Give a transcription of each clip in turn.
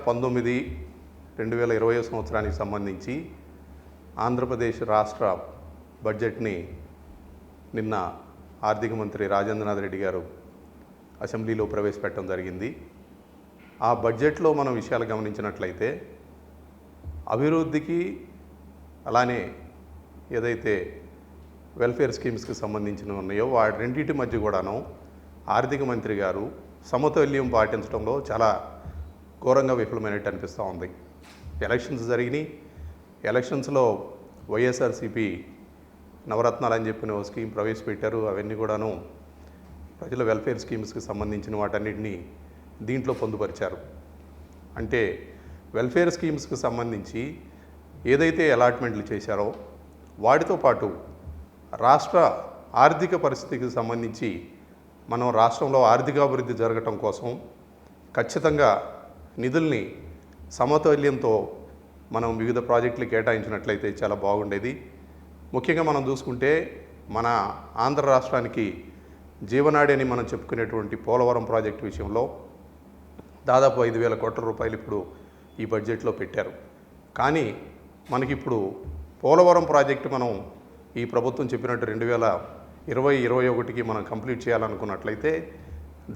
2019 2020 సంవత్సరానికి సంబంధించి ఆంధ్రప్రదేశ్ రాష్ట్ర బడ్జెట్ని నిన్న ఆర్థిక మంత్రి రాజేంద్రనాథ్ రెడ్డి గారు అసెంబ్లీలో ప్రవేశపెట్టడం జరిగింది. ఆ బడ్జెట్లో మనం విషయాలు గమనించినట్లయితే అభివృద్ధికి అలానే ఏదైతే వెల్ఫేర్ స్కీమ్స్కి సంబంధించినవి ఉన్నాయో వాటి రెండింటి మధ్య కూడాను ఆర్థిక మంత్రి గారు సమతుల్యం పాటించడంలో చాలా ఘోరంగా విఫలమైనట్టు అనిపిస్తూ ఉంది. ఎలక్షన్స్ జరిగినాయి. ఎలక్షన్స్లో వైఎస్ఆర్సీపీ నవరత్నాలు అని చెప్పిన ఓ స్కీమ్ ప్రవేశపెట్టారు. అవన్నీ కూడాను ప్రజల వెల్ఫేర్ స్కీమ్స్కి సంబంధించిన వాటన్నిటినీ దీంట్లో పొందుపరిచారు. అంటే వెల్ఫేర్ స్కీమ్స్కి సంబంధించి ఏదైతే అలాట్మెంట్లు చేశారో వాటితో పాటు రాష్ట్ర ఆర్థిక పరిస్థితికి సంబంధించి మనం రాష్ట్రంలో ఆర్థికాభివృద్ధి జరగటం కోసం ఖచ్చితంగా నిధుల్ని సమతుల్యంతో మనం వివిధ ప్రాజెక్టులు కేటాయించినట్లయితే చాలా బాగుండేది. ముఖ్యంగా మనం చూసుకుంటే మన ఆంధ్ర రాష్ట్రానికి జీవనాడి అని మనం చెప్పుకునేటువంటి పోలవరం ప్రాజెక్టు విషయంలో దాదాపు 5,000 కోట్ల రూపాయలు ఇప్పుడు ఈ బడ్జెట్లో పెట్టారు. కానీ మనకిప్పుడు పోలవరం ప్రాజెక్టు మనం ఈ ప్రభుత్వం చెప్పినట్టు 2020-21కి మనం కంప్లీట్ చేయాలనుకున్నట్లయితే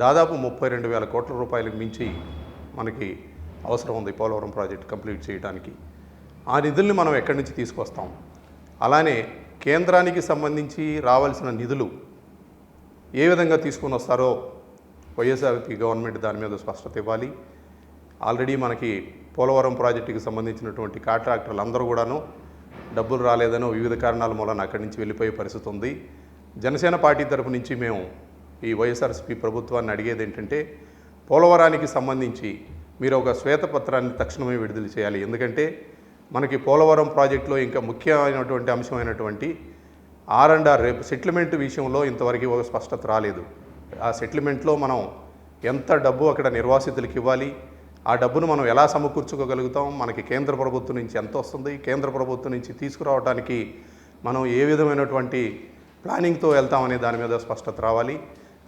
దాదాపు 32,000 కోట్ల రూపాయలకు మించి మనకి అవసరం ఉంది పోలవరం ప్రాజెక్టు కంప్లీట్ చేయడానికి. ఆ నిధుల్ని మనం ఎక్కడి నుంచి తీసుకొస్తాం? అలానే కేంద్రానికి సంబంధించి రావాల్సిన నిధులు ఏ విధంగా తీసుకొని వస్తారో వైఎస్ఆర్పీ గవర్నమెంట్ దాని మీద స్పష్టత ఇవ్వాలి. ఆల్రెడీ మనకి పోలవరం ప్రాజెక్టుకి సంబంధించినటువంటి కాంట్రాక్టర్లు అందరూ కూడాను డబ్బులు రాలేదనో వివిధ కారణాల మూలన అక్కడి నుంచి వెళ్ళిపోయే పరిస్థితి ఉంది. జనసేన పార్టీ తరపు నుంచి మేము ఈ వైఎస్ఆర్సీపీ ప్రభుత్వాన్ని అడిగేది ఏంటంటే పోలవరానికి సంబంధించి మీరు ఒక శ్వేతపత్రాన్ని తక్షణమే విడుదల చేయాలి. ఎందుకంటే మనకి పోలవరం ప్రాజెక్టులో ఇంకా ముఖ్యమైనటువంటి అంశమైనటువంటి ఆర్&ఆర్ రేపు సెటిల్మెంట్ విషయంలో ఇంతవరకు ఒక స్పష్టత రాలేదు. ఆ సెటిల్మెంట్లో మనం ఎంత డబ్బు అక్కడ నిర్వాసితులకు ఇవ్వాలి, ఆ డబ్బును మనం ఎలా సమకూర్చుకోగలుగుతాం, మనకి కేంద్ర ప్రభుత్వం నుంచి ఎంత వస్తుంది, కేంద్ర ప్రభుత్వం నుంచి తీసుకురావడానికి మనం ఏ విధమైనటువంటి ప్లానింగ్తో వెళ్తామనే దాని మీద స్పష్టత రావాలి.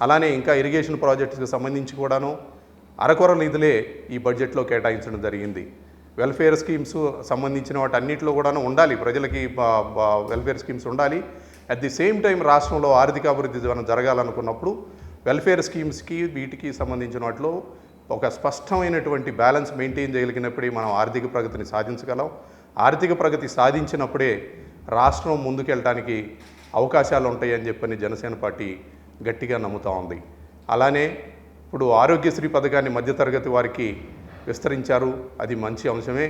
అలానే ఇంకా ఇరిగేషన్ ప్రాజెక్ట్స్కి సంబంధించి కూడాను అరకొర నిధులే ఈ బడ్జెట్లో కేటాయించడం జరిగింది. వెల్ఫేర్ స్కీమ్స్ సంబంధించిన వాటి అన్నింటిలో కూడాను ఉండాలి, ప్రజలకి వెల్ఫేర్ స్కీమ్స్ ఉండాలి. అట్ ది సేమ్ టైం రాష్ట్రంలో ఆర్థికాభివృద్ధి జరగాలనుకున్నప్పుడు వెల్ఫేర్ స్కీమ్స్కి వీటికి సంబంధించిన వాటిలో ఒక స్పష్టమైనటువంటి బ్యాలెన్స్ మెయింటైన్ చేయగలిగినప్పుడే మనం ఆర్థిక ప్రగతిని సాధించగలం. ఆర్థిక ప్రగతి సాధించినప్పుడే రాష్ట్రం ముందుకెళ్ళడానికి అవకాశాలు ఉంటాయని చెప్పని జనసేన పార్టీ గట్టిగా నమ్ముతూ ఉంది. అలానే ఇప్పుడు ఆరోగ్యశ్రీ పథకాన్ని మధ్యతరగతి వారికి విస్తరించారు, అది మంచి అంశమే.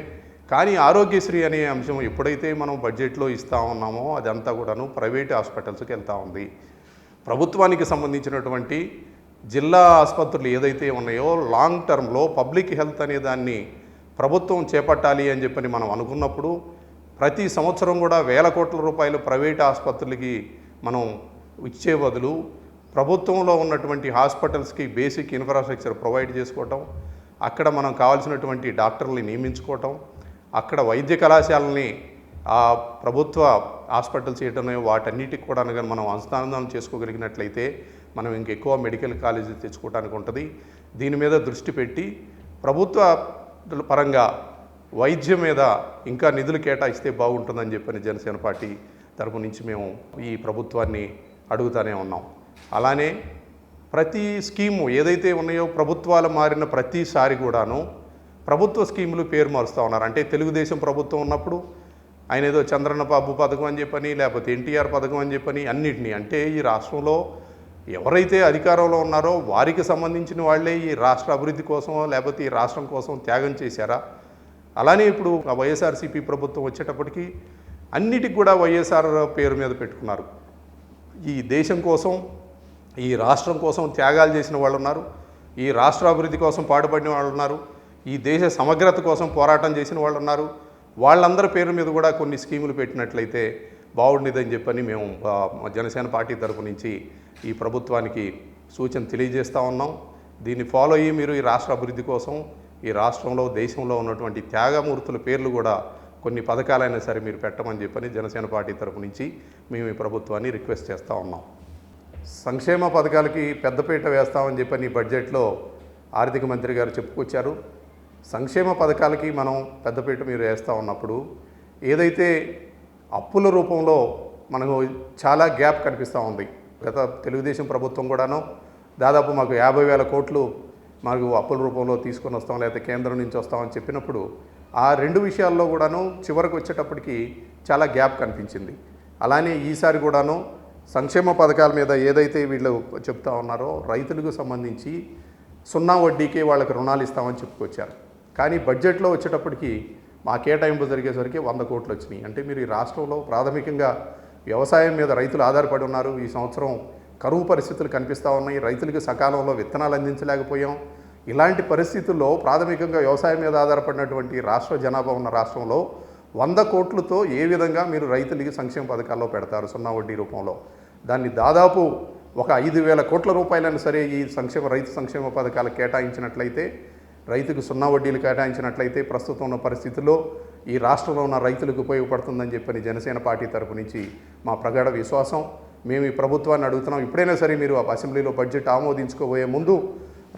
కానీ ఆరోగ్యశ్రీ అనే అంశం ఎప్పుడైతే మనం బడ్జెట్లో ఇస్తూ ఉన్నామో అదంతా కూడాను ప్రైవేట్ హాస్పిటల్స్కి వెళ్తూ ఉంది. ప్రభుత్వానికి సంబంధించినటువంటి జిల్లా ఆసుపత్రులు ఏదైతే ఉన్నాయో లాంగ్ టర్మ్లో పబ్లిక్ హెల్త్ అనే దాన్ని ప్రభుత్వం చేపట్టాలి అని చెప్పని మనం అనుకున్నప్పుడు ప్రతి సంవత్సరం కూడా 1,000 కోట్ల రూపాయలు ప్రైవేట్ ఆసుపత్రులకి మనం ఇచ్చే బదులు ప్రభుత్వంలో ఉన్నటువంటి హాస్పిటల్స్కి బేసిక్ ఇన్ఫ్రాస్ట్రక్చర్ ప్రొవైడ్ చేసుకోవటం, అక్కడ మనం కావాల్సినటువంటి డాక్టర్లని నియమించుకోవటం, అక్కడ వైద్య కళాశాలని ఆ ప్రభుత్వ హాస్పిటల్స్ చేయటమే వాటన్నిటికి కూడా కానీ మనం అనుసంధానం చేసుకోగలిగినట్లయితే మనం ఇంకెక్కువ మెడికల్ కాలేజీలు తెచ్చుకోవడానికి ఉంటుంది. దీని మీద దృష్టి పెట్టి ప్రభుత్వ పరంగా వైద్యం మీద ఇంకా నిధులు కేటాయిస్తే బాగుంటుందని చెప్పని జనసేన పార్టీ తరపు నుంచి మేము ఈ ప్రభుత్వాన్ని అడుగుతూనే ఉన్నాం. అలానే ప్రతి స్కీము ఏదైతే ఉన్నాయో ప్రభుత్వాలు మారిన ప్రతిసారి కూడాను ప్రభుత్వ స్కీములు పేరు మారుస్తూ ఉన్నారు. అంటే తెలుగుదేశం ప్రభుత్వం ఉన్నప్పుడు ఆయన ఏదో చంద్రన్న బాబు పథకం అని చెప్పని, లేకపోతే ఎన్టీఆర్ పథకం అని చెప్పని అన్నిటినీ, అంటే ఈ రాష్ట్రంలో ఎవరైతే అధికారంలో ఉన్నారో వారికి సంబంధించిన వాళ్ళే ఈ రాష్ట్ర అభివృద్ధి కోసం లేకపోతే ఈ రాష్ట్రం కోసం త్యాగం చేశారా? అలానే ఇప్పుడు వైఎస్ఆర్సీపీ ప్రభుత్వం వచ్చేటప్పటికి అన్నిటికి కూడా వైఎస్ఆర్ పేరు మీద పెట్టుకున్నారు. ఈ దేశం కోసం ఈ రాష్ట్రం కోసం త్యాగాలు చేసిన వాళ్ళు ఉన్నారు, ఈ రాష్ట్ర అభివృద్ధి కోసం పాటుపడిన వాళ్ళు ఉన్నారు, ఈ దేశ సమగ్రత కోసం పోరాటం చేసిన వాళ్ళు ఉన్నారు. వాళ్ళందరి పేరు మీద కూడా కొన్ని స్కీములు పెట్టినట్లయితే బాగుండేదని చెప్పని మేము జనసేన పార్టీ తరపు నుంచి ఈ ప్రభుత్వానికి సూచన తెలియజేస్తూ ఉన్నాం. దీన్ని ఫాలో అయ్యి మీరు ఈ రాష్ట్ర అభివృద్ధి కోసం ఈ రాష్ట్రంలో దేశంలో ఉన్నటువంటి త్యాగమూర్తుల పేర్లు కూడా కొన్ని పథకాలైనా సరే మీరు పెట్టమని చెప్పని జనసేన పార్టీ తరపు నుంచి మేము ఈ ప్రభుత్వాన్ని రిక్వెస్ట్ చేస్తూ ఉన్నాం. సంక్షేమ పథకాలకి పెద్దపీట వేస్తామని చెప్పని బడ్జెట్లో ఆర్థిక మంత్రి గారు చెప్పుకొచ్చారు. సంక్షేమ పథకాలకి మనం పెద్దపీట మీరు వేస్తూ ఉన్నప్పుడు ఏదైతే అప్పుల రూపంలో మనకు చాలా గ్యాప్ కనిపిస్తూ ఉంది. గత తెలుగుదేశం ప్రభుత్వం కూడాను దాదాపు మాకు 50,000 కోట్లు మాకు అప్పుల రూపంలో తీసుకొని వస్తాం, లేకపోతే కేంద్రం నుంచి వస్తామని చెప్పినప్పుడు ఆ రెండు విషయాల్లో కూడాను చివరికి వచ్చేటప్పటికి చాలా గ్యాప్ కనిపించింది. అలానే ఈసారి కూడాను సంక్షేమ పథకాల మీద ఏదైతే వీళ్ళు చెప్తా ఉన్నారో రైతులకు సంబంధించి 0 వడ్డీకి వాళ్ళకి రుణాలు ఇస్తామని చెప్పుకొచ్చారు. కానీ బడ్జెట్లో వచ్చేటప్పటికి మా కేటాయింపు జరిగేసరికి 100 కోట్లు వచ్చినాయి. అంటే మీరు ఈ రాష్ట్రంలో ప్రాథమికంగా వ్యవసాయం మీద రైతులు ఆధారపడి ఉన్నారు. ఈ సంవత్సరం కరువు పరిస్థితులు కనిపిస్తూ ఉన్నాయి. రైతులకు సకాలంలో విత్తనాలు అందించలేకపోయాం. ఇలాంటి పరిస్థితుల్లో ప్రాథమికంగా వ్యవసాయం మీద ఆధారపడినటువంటి రాష్ట్ర జనాభా ఉన్న రాష్ట్రంలో 100 కోట్లతో ఏ విధంగా మీరు రైతులకి సంక్షేమ పథకాల్లో పెడతారు 0 వడ్డీ రూపంలో? దాన్ని దాదాపు ఒక 5,000 కోట్ల రూపాయలైనా సరే ఈ రైతు సంక్షేమ పథకాలు కేటాయించినట్లయితే, రైతుకు 0 వడ్డీలు కేటాయించినట్లయితే ప్రస్తుతం ఉన్న పరిస్థితుల్లో ఈ రాష్ట్రంలో ఉన్న రైతులకు ఉపయోగపడుతుందని చెప్పని జనసేన పార్టీ తరపు నుంచి మా ప్రగాఢ విశ్వాసం. మేము ఈ ప్రభుత్వాన్ని అడుగుతున్నాం, ఇప్పుడైనా సరే మీరు అసెంబ్లీలో బడ్జెట్ ఆమోదించుకోబోయే ముందు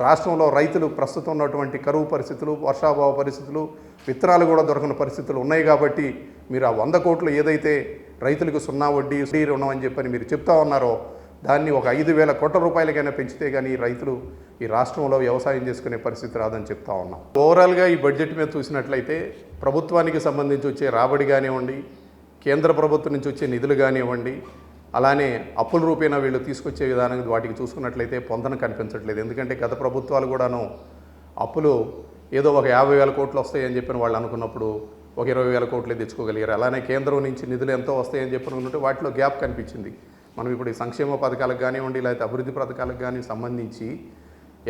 రాష్ట్రంలో రైతులు ప్రస్తుతం ఉన్నటువంటి కరువు పరిస్థితులు, వర్షాభావ పరిస్థితులు, విత్తనాలు కూడా దొరకని పరిస్థితులు ఉన్నాయి కాబట్టి మీరు ఆ 100 కోట్లు ఏదైతే రైతులకు 0 వడ్డీ రుణం అని చెప్పని మీరు చెప్తా ఉన్నారో దాన్ని ఒక 5,000 కోట్ల రూపాయలకైనా పెంచితే కానీ రైతులు ఈ రాష్ట్రంలో వ్యవసాయం చేసుకునే పరిస్థితి రాదని చెప్తా ఉన్నాం. ఓవరాల్గా ఈ బడ్జెట్ మీద చూసినట్లయితే ప్రభుత్వానికి సంబంధించి వచ్చే రాబడి కానివ్వండి, కేంద్ర ప్రభుత్వం నుంచి వచ్చే నిధులు కానివ్వండి, అలానే అప్పుల రూపేణా వీళ్ళు తీసుకొచ్చే విధానం వాటికి చూసుకున్నట్లయితే పొందన కనిపించట్లేదు. ఎందుకంటే గత ప్రభుత్వాలు కూడాను అప్పులు ఏదో ఒక 50,000 కోట్లు వస్తాయని చెప్పిన వాళ్ళు అనుకున్నప్పుడు ఒక 20,000 కోట్లే తెచ్చుకోగలిగారు. అలానే కేంద్రం నుంచి నిధులు ఎంతో వస్తాయని చెప్పినట్టు వాటిలో గ్యాప్ కనిపించింది. మనం ఇప్పుడు ఈ సంక్షేమ పథకాలకు కానివ్వండి, లేకపోతే అభివృద్ధి పథకాలకు కానీ సంబంధించి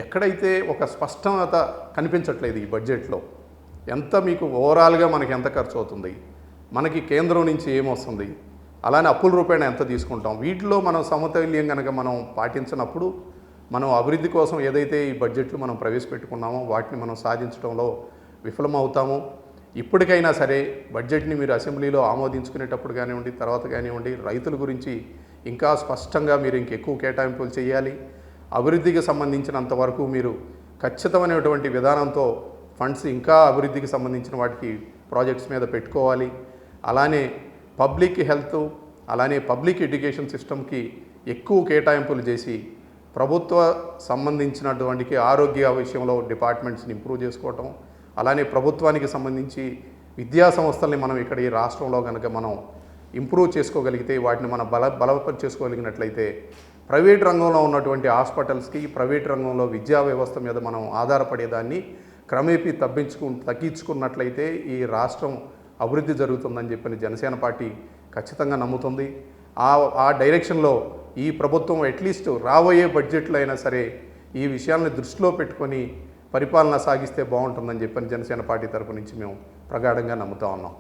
ఎక్కడైతే ఒక స్పష్టత కనిపించట్లేదు ఈ బడ్జెట్లో. ఎంత మీకు ఓవరాల్గా మనకి ఎంత ఖర్చు అవుతుంది, మనకి కేంద్రం నుంచి ఏమొస్తుంది, అలానే అప్పుల రూపాయన ఎంత తీసుకుంటాం, వీటిలో మనం సమతుల్యం కనుక మనం పాటించినప్పుడు మనం అభివృద్ధి కోసం ఏదైతే ఈ బడ్జెట్లు మనం ప్రవేశపెట్టుకున్నామో వాటిని మనం సాధించడంలో విఫలమవుతాము. ఇప్పటికైనా సరే బడ్జెట్ని మీరు అసెంబ్లీలో ఆమోదించుకునేటప్పుడు కానివ్వండి, తర్వాత కానివ్వండి, రైతుల గురించి ఇంకా స్పష్టంగా మీరు ఇంకెక్కువ కేటాయింపులు చేయాలి. అభివృద్ధికి సంబంధించినంత వరకు మీరు ఖచ్చితమైనటువంటి విధానంతో ఫండ్స్ ఇంకా అభివృద్ధికి సంబంధించిన వాటికి ప్రాజెక్ట్స్ మీద పెట్టుకోవాలి. అలానే పబ్లిక్ హెల్త్, అలానే పబ్లిక్ ఎడ్యుకేషన్ సిస్టమ్కి ఎక్కువ కేటాయింపులు చేసి ప్రభుత్వ సంబంధించినటువంటి ఆరోగ్య విషయంలో డిపార్ట్మెంట్స్ని ఇంప్రూవ్ చేసుకోవటం, అలానే ప్రభుత్వానికి సంబంధించి విద్యా సంస్థల్ని మనం ఇక్కడ ఈ రాష్ట్రంలో కనుక మనం ఇంప్రూవ్ చేసుకోగలిగితే, వాటిని మనం బలపరి చేసుకోగలిగినట్లయితే ప్రైవేట్ రంగంలో ఉన్నటువంటి హాస్పిటల్స్కి, ప్రైవేట్ రంగంలో విద్యా వ్యవస్థ మీద మనం ఆధారపడేదాన్ని క్రమేపీ తగ్గించుకున్నట్లయితే ఈ రాష్ట్రం అభివృద్ధి జరుగుతుందని చెప్పని జనసేన పార్టీ ఖచ్చితంగా నమ్ముతుంది. ఆ డైరెక్షన్లో ఈ ప్రభుత్వం అట్లీస్ట్ రాబోయే బడ్జెట్లో అయినా సరే ఈ విషయాలను దృష్టిలో పెట్టుకొని పరిపాలన సాగిస్తే బాగుంటుందని చెప్పని జనసేన పార్టీ తరపు నుంచి మేము ప్రగాఢంగా నమ్ముతా ఉన్నాం.